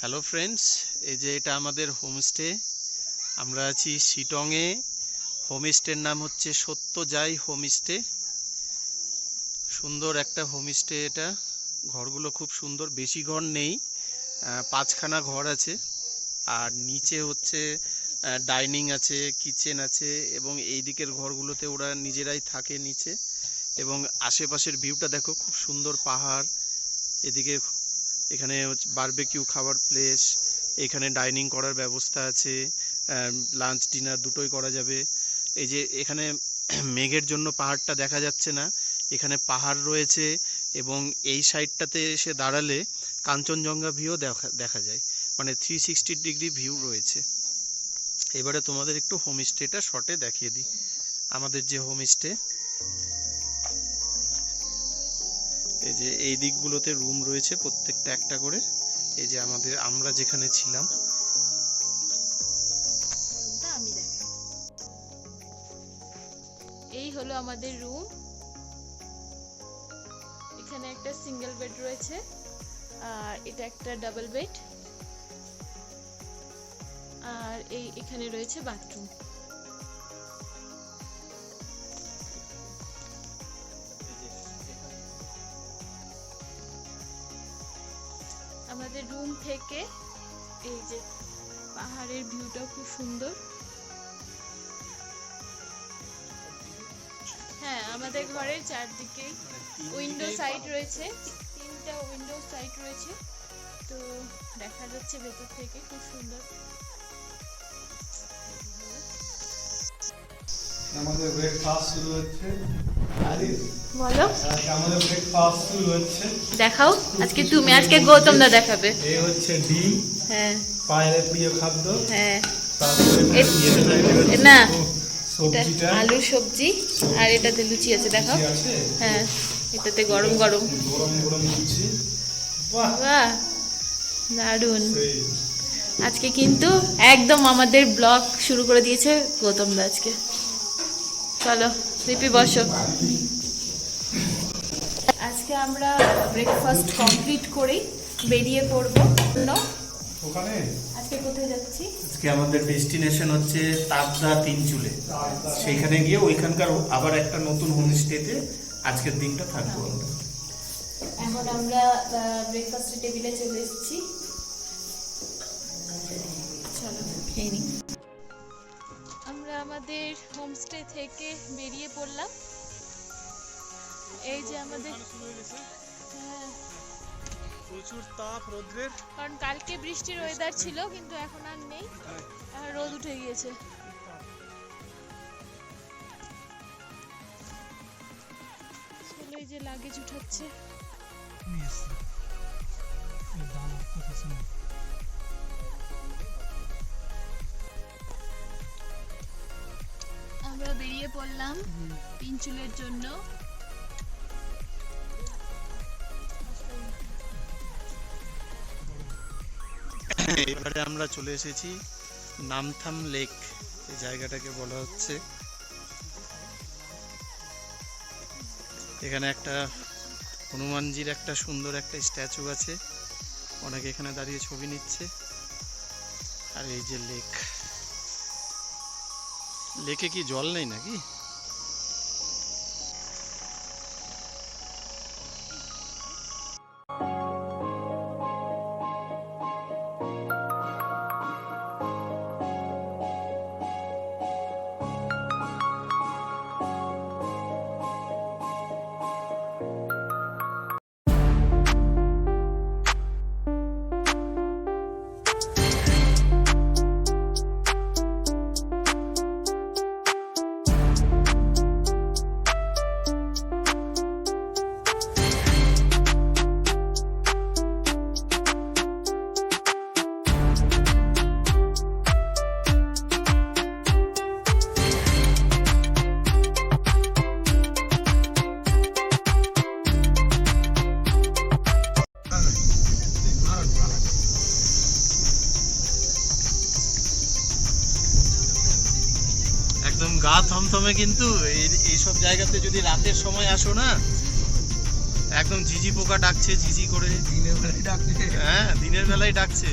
Hello friends, এই যে এটা আমাদের হোমস্টে। আমরা আছি শিটংয়ে। হোমস্টের নাম হচ্ছে সত্যজাই হোমস্টে। সুন্দর একটা হোমস্টে এটা। ঘরগুলো খুব সুন্দর, বেশি ঘর নেই, 5খানা ঘর আছে। আর নিচে হচ্ছে ডাইনিং আছে, কিচেন আছে, এবং এই দিকের ঘরগুলোতে ওরা নিজেরাই থাকে নিচে। এবং আশেপাশের ভিউটা দেখো, খুব সুন্দর পাহাড়। এদিকে এখানে বারবিকিউ খাবার প্লেস, এখানে ডাইনিং করার ব্যবস্থা আছে, লাঞ্চ ডিনার দুটোই করা যাবে। এই যে এখানে মেঘের জন্য পাহাড়টা দেখা যাচ্ছে না, এখানে পাহাড় রয়েছে, এবং এই সাইডটাতে এসে দাঁড়ালে কাঞ্চনজঙ্ঘা ভিউ দেখা যায়, মানে 360 ডিগ্রি ভিউ রয়েছে। এবারে তোমাদের একটু হোমস্টেটা শর্টে দেখিয়ে দিই। আমাদের যে হোমস্টে, এই যে এই দিকগুলোতে রুম রয়েছে, প্রত্যেকটা একটা করে। এই যে আমরা যেখানে ছিলাম, এই হলো আমাদের রুম। এখানে একটা সিঙ্গেল বেড রয়েছে, আর এটা একটা ডাবল বেড, আর এখানে রয়েছে বাথরুম। আমাদের রুম থেকে এই যে পাহাড়ের ভিউটা খুব সুন্দর। হ্যাঁ, আমাদের ঘরের চারদিকেই উইন্ডো সাইড রয়েছে, 3টা উইন্ডো সাইড রয়েছে, তো দেখা যাচ্ছে ভেতর থেকে খুব সুন্দর। আমাদের ব্রেকফাস্ট শুরু হচ্ছে। বলো, আমাদের ব্রেকফাস্ট শুরু হচ্ছে। দেখাও, আজকে গৌতম দা দেখাবে। এই হচ্ছে ডিম, হ্যাঁ, পায়ের প্রিয় খাদ্য। হ্যাঁ, তারপরে না সবজিটা আলুর সবজি, আর এটাতে লুচি আছে, দেখাও। আছে, হ্যাঁ, এটাতে গরম গরম গরম লুচি। বাহ, বাহ, দারুন। সেই আজকে কিন্তু একদম আমাদের ব্লগ শুরু করে দিয়েছে গৌতম দা আজকে। চলো লিপি বসো। আজকে আমরা ব্রেকফাস্ট কমপ্লিট করেই বেরিয়ে পড়বো। ওখানে আজকে কোথায় যাচ্ছি? আজকে আমাদের ডেস্টিনেশন হচ্ছে তাবদা তিনচুলে। সেখানে গিয়ে ওইখানকার আবার একটা নতুন হোমস্টেতে আজকের দিনটা থাকবো আমরা। এখন আমরা ব্রেকফাস্টের টেবিলে চলে এসেছি। চলো খেয়ে নিই। আমরা আমাদের হোমস্টে থেকে বেরিয়ে পড়লাম। এই যে আমাদের, হ্যাঁ, প্রচুর তাপ রোদ্রের, কারণ কালকে বৃষ্টির ওয়েদার ছিল, কিন্তু এখন আর নেই, আর রোদ উঠে গিয়েছে। চলো, এই যে লাগেজ উঠাচ্ছে। আমরা বেরিয়ে পড়লাম তিনচুলের জন্য। এবারে আমরা চলে এসেছি নামথাম লেক, এই জায়গাটাকে বলা হচ্ছে। এখানে একটা হনুমানজির একটা সুন্দর একটা স্ট্যাচু আছে, অনেকে এখানে দাঁড়িয়ে ছবি নিচ্ছে। আর এই যে লেকে কি জল নেই নাকি? একদম গা থমথমে। কিন্তু এইসব জায়গাতে যদি রাতের সময় আসো না, একদম ঝিঝি পোকা ডাকছে ঝিঝি করে। দিনের বেলায় ডাকছে। হ্যাঁ, দিনের বেলায় ডাকছে।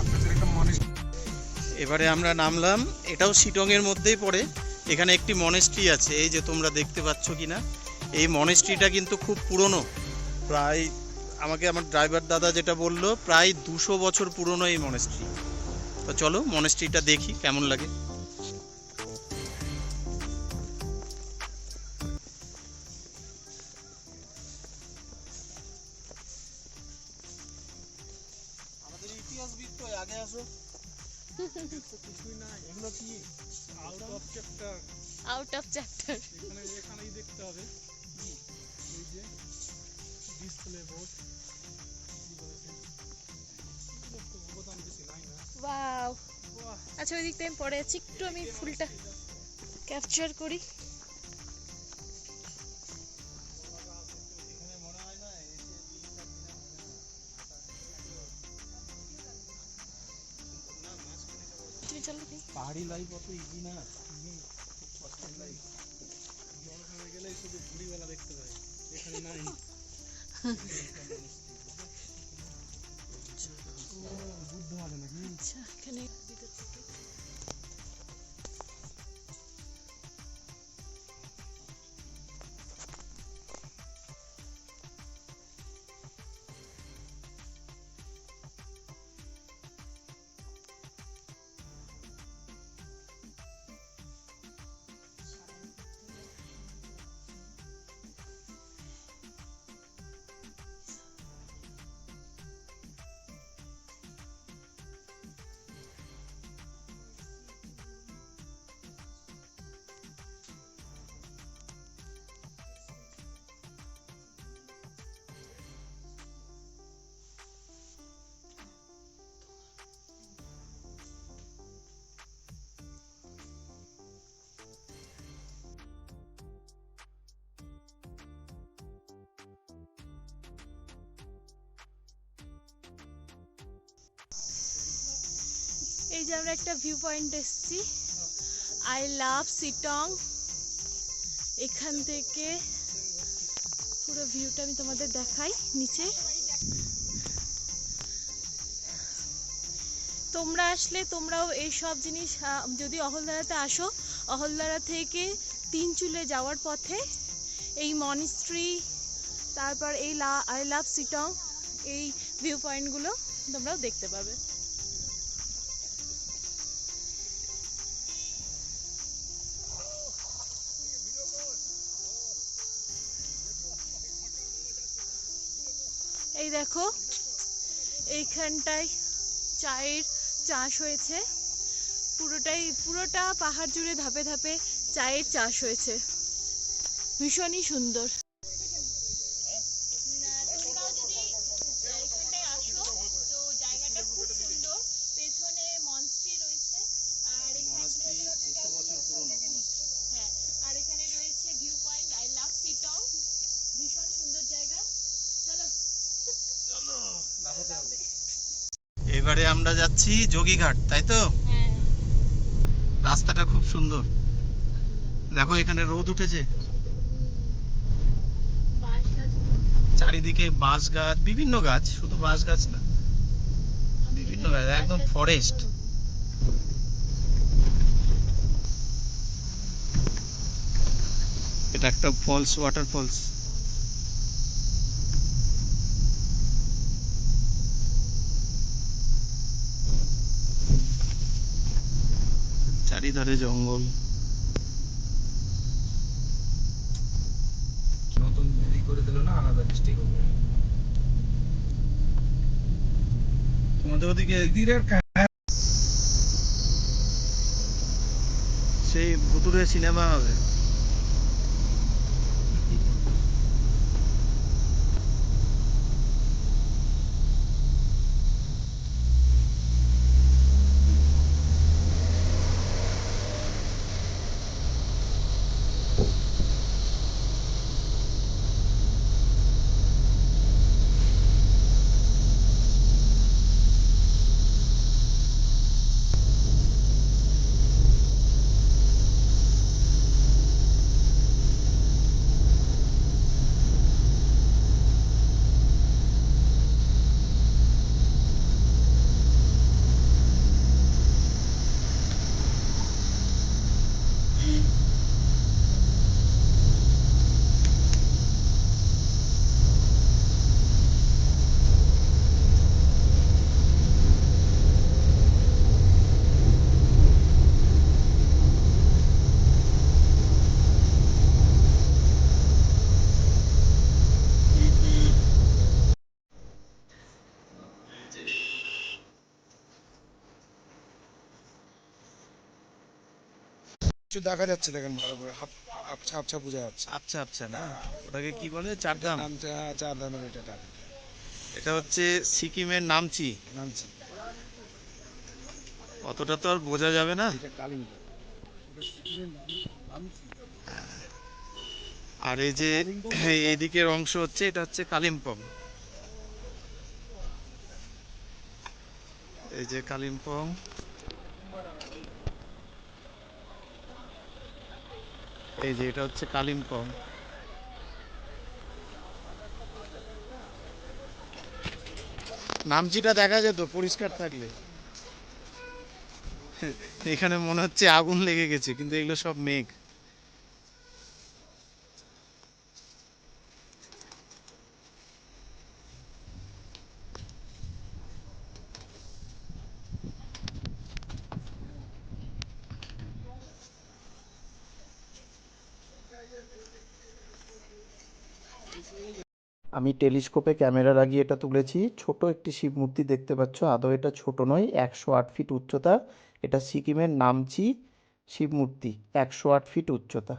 আপনাদের একটা মনে এবারে আমরা নামলাম, এটাও শিটং এর মধ্যেই পড়ে। এখানে একটি মনেস্ট্রি আছে, এই যে তোমরা দেখতে পাচ্ছ কিনা। এই মনেস্ট্রিটা কিন্তু খুব পুরনো, প্রায় আমাকে আমার ড্রাইভার দাদা যেটা বললো, প্রায় 200 বছর পুরনো এই মনেস্ট্রি। তো চলো মনেস্ট্রিটা দেখি কেমন লাগে। আমাদের ইতিহাসবিদ তো আগে আসো। কিছুই না, এগুলো কি out of chapter. Out of chapter. এখানেই দেখতে হবে। এই যে ডিসপ্লে বোর্ড অবদান বেশি নাই না। ওয়াও, বাহ, আচ্ছা ওই দিকটা আমি পরে আছি, একটু আমি ফুলটা ক্যাপচার করি। এখানে মনে হয় না তুমি চলো দেখি। পাহাড়ি লাইফ অত ইজি না। জলখানে গেলেই শুধু ঘুড়িওয়ালা দেখতে পাই, এখানে নাই। বুদ্ধ হবে নাকি? আচ্ছা এখানে ভিতর থেকে এই যে আমরা একটা ভিউ পয়েন্ট এসেছি, আই লাভ সিটং। এখান থেকে পুরো ভিউটা আমি তোমাদের দেখাই নিচে। তোমরা আসলে তোমরাও এই সব জিনিস যদি অহলদারাতে আসো, অহলদারা থেকে তিনচুলে যাওয়ার পথে এই মনিস্ট্রি, তারপর এই আই লাভ সিটং, এই ভিউ পয়েন্টগুলো তোমরাও দেখতে পাবে। এই দেখো এইখানটায় চায়ের চাষ হয়েছে, পুরোটা পাহাড় জুড়ে ধাপে ধাপে চায়ের চাষ হয়েছে, ভীষণই সুন্দর। তোমরাও যদি এখানটায় আসো তো জায়গাটা খুব সুন্দর, পেছনে মনস্ট্রি রয়েছে, আর এখানটায় হ্যাঁ, আর এখানে রয়েছে view point I love Sittong, ভীষণ সুন্দর জায়গা। চলো এবারে আমরা যাচ্ছি যোগীঘাট, তাই তো? হ্যাঁ, রাস্তাটা খুব সুন্দর, দেখো এখানে রোদ উঠেছে, চারিদিকে বাঁশ গাছ, বিভিন্ন গাছ, শুধু বাঁশ গাছ না, বিভিন্ন গাছ, একদম ফরেস্ট। এটা একটা ফলস, ওয়াটার ফলস। চারিধারে জঙ্গল। নতুন দিদি করে দিল না, আলাদা ডিস্ট্রিক্ট হবে। তোমাদের ওদিকে দিদির সেই ভুতুরে সিনেমা হবে। কিচ্ছু দেখা যাচ্ছে দেখেন ভালো করে আবছা আবছা বোঝা যাচ্ছে। আচ্ছা আচ্ছা না, ওটাকে কি বলে, চারধাম? নামছে চার ধামের এটা এটা হচ্ছে সিকিমের নামচি। নামছি। অতটা তো আর বোঝা যাবে না। এটা কালিম্পং। এটা সিকিমের নামছি। আর এই যে এইদিকের অংশ হচ্ছে, এটা হচ্ছে কালিম্পং। এই যে কালিম্পং, এই যে এটা হচ্ছে কালিম্পং। নামচিটা দেখা যেত পরিষ্কার থাকলে। এখানে মনে হচ্ছে আগুন লেগে গেছে, কিন্তু এগুলো সব মেঘ। আমি টেলিস্কোপে ক্যামেরা লাগিয়ে এটা তুলেছি। ছোট একটি শিব মূর্তি দেখতে পাচ্ছ, আদৌ এটা ছোট নয়, 108 ফিট উচ্চতা। এটা সিকিমের নামচি শিব মূর্তি, 108 ফিট উচ্চতা।